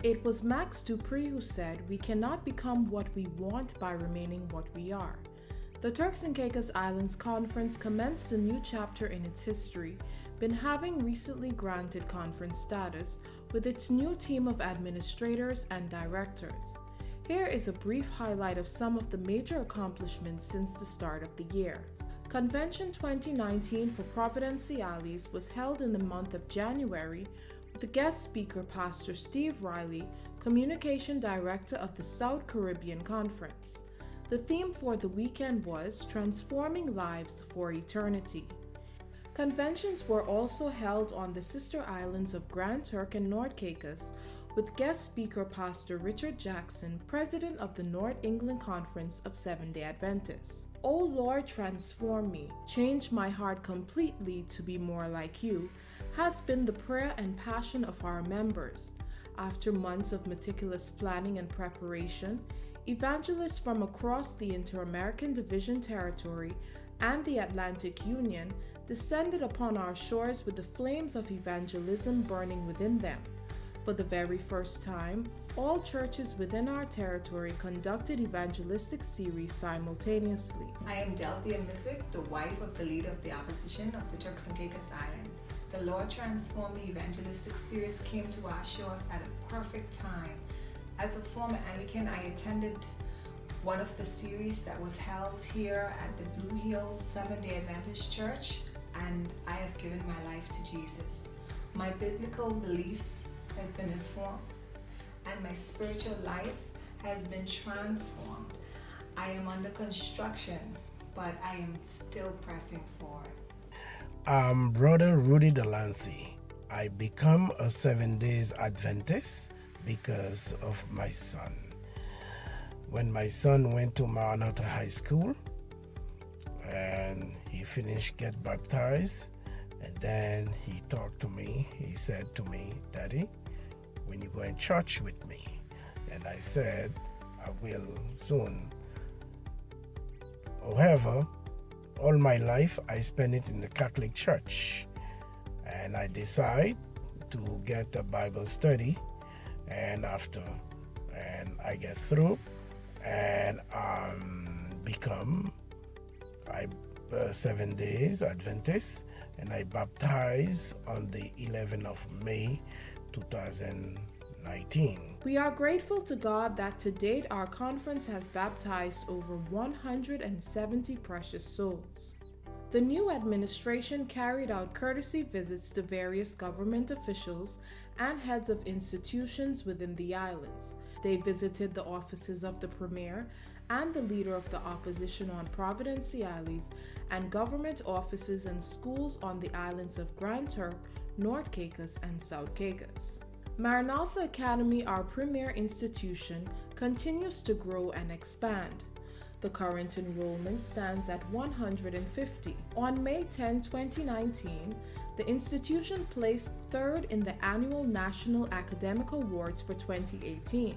It was Max Dupree who said, "We cannot become what we want by remaining what we are." The Turks and Caicos Islands Conference commenced a new chapter in its history, been having recently granted conference status with its new team of administrators and directors. Here is a brief highlight of some of the major accomplishments since the start of the year. Convention 2019 for Providenciales was held in the month of January with the guest speaker Pastor Steve Riley, Communication Director of the South Caribbean Conference. The theme for the weekend was Transforming Lives for Eternity. Conventions were also held on the sister islands of Grand Turk and North Caicos, with guest speaker Pastor Richard Jackson, President of the North England Conference of Seventh-day Adventists. "O Lord, transform me, change my heart completely to be more like you," has been the prayer and passion of our members. After months of meticulous planning and preparation, evangelists from across the Inter-American Division territory and the Atlantic Union descended upon our shores with the flames of evangelism burning within them. For the very first time, all churches within our territory conducted evangelistic series simultaneously. I am Delphia Mizik, the wife of the leader of the opposition of the Turks and Caicos Islands. The Lord Transform Me evangelistic series came to our shores at a perfect time. As a former Anglican, I attended one of the series that was held here at the Blue Hills Seventh-day Adventist Church, and I have given my life to Jesus. My biblical beliefs has been informed, and my spiritual life has been transformed. I am under construction, but I am still pressing forward. I'm Brother Rudy Delancey. I become a 7 Days Adventist because of my son. When my son went to Maranatha High School and he finished get baptized, and then he talked to me. He said to me, "Daddy, when you go in church with me?" And I said, "I will soon." However, all my life I spent it in the Catholic Church, and I decided to get a Bible study, and I get through and become a 7 Days Adventist, and I baptized on the 11th of May 2019. We are grateful to God that to date our conference has baptized over 170 precious souls. The new administration carried out courtesy visits to various government officials and heads of institutions within the islands. They visited the offices of the Premier and the leader of the opposition on Providenciales and government offices and schools on the islands of Grand Turk, North Caicos, and South Caicos. Maranatha Academy, our premier institution, continues to grow and expand. The current enrollment stands at 150. On May 10, 2019, the institution placed third in the annual National Academic Awards for 2018.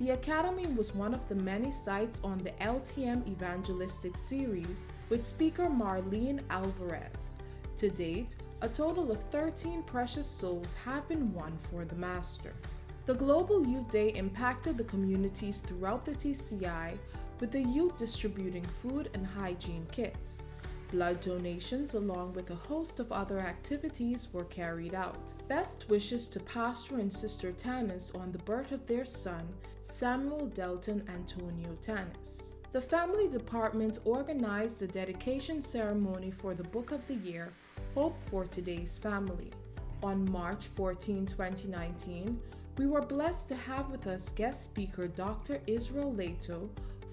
The Academy was one of the many sites on the LTM Evangelistic Series with speaker Marlene Alvarez. To date, a total of 13 precious souls have been won for the Master. The Global Youth Day impacted the communities throughout the TCI, with the youth distributing food and hygiene kits. Blood donations along with a host of other activities were carried out. Best wishes to Pastor and Sister Tanis on the birth of their son, Samuel Delton Antonio Tanis. The Family Department organized the dedication ceremony for the Book of the Year, Hope for Today's Family. On March 14, 2019, we were blessed to have with us guest speaker Dr. Israel Leto,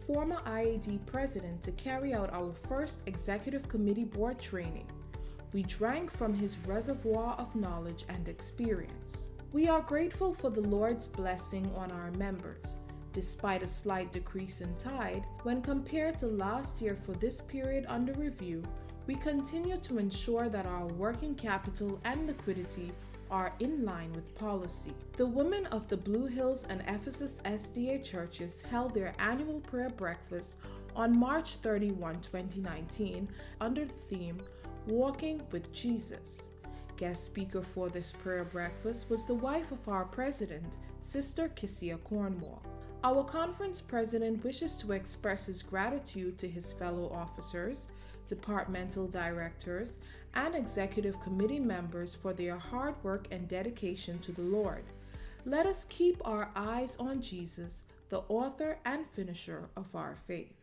former IAD president, to carry out our first executive committee board training. We drank from his reservoir of knowledge and experience. We are grateful for the Lord's blessing on our members. Despite a slight decrease in tide, when compared to last year for this period under review, we continue to ensure that our working capital and liquidity are in line with policy. The women of the Blue Hills and Ephesus SDA churches held their annual prayer breakfast on March 31, 2019, under the theme, Walking with Jesus. Guest speaker for this prayer breakfast was the wife of our president, Sister Kissia Cornwall. Our conference president wishes to express his gratitude to his fellow officers, departmental directors, and executive committee members for their hard work and dedication to the Lord. Let us keep our eyes on Jesus, the author and finisher of our faith.